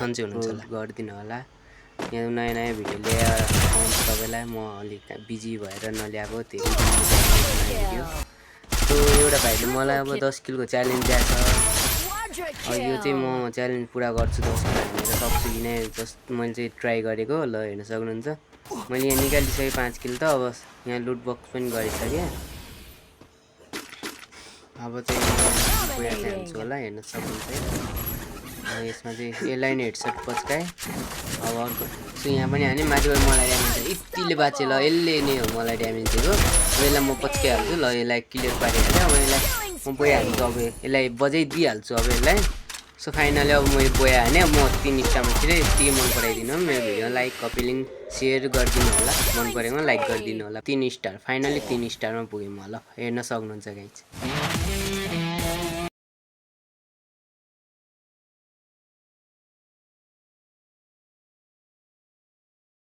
सन्चै हुनुहुन्छ होला गरिदिनु होला। यहाँ नयाँ नयाँ भिडियो लिएर आउँछु तपाईँलाई। म अलिक बिजी भएर नल्याएको त्यो भिडियो। सो एउटा भाइले मलाई अब 10 किलोको च्यालेन्ज दिएको छ। यो चाहिँ म च्यालेन्ज पुरा गर्छु 10 किलो हानेर सक्छु कि नै जस्ट मैले चाहिँ ट्राई गरेको। ल हेर्न सक्नुहुन्छ मैले यहाँ निकालिसकेँ 5 किलो त। अब यहाँ लुट बक्स पनि गरिसकेँ। अब चाहिँ बोया हान्छु होला हेर्न सक्नुहुन्छ। यसमा चाहिँ एलाइन हेडसेट पस्काएँ। अब अर्को सो यहाँ पनि हाने माथिबाट मलाई ड्यामेज दियो। यतिले बाँचे ल यसले नै हो मलाई ड्यामेज दिएको। यसलाई म पस्काइहाल्छु। ल यसलाई क्लियर पारिहालेँ। अब यसलाई म बोया हान्छु। अब यसलाई बजाइदिइहाल्छु अब यसलाई। सो फाइनली अब म यो बोया हाने। म 3 स्टारमा छिटै यतिकै मन पराइदिनु। मेरो video like copy link share गरिदिनु होला। मन परेमा लाइक गरिदिनु होला। 3 स्टार फाइनली 3 स्टारमा पुगेँ म। ल हेर्न सक्नुहुन्छ गाइज।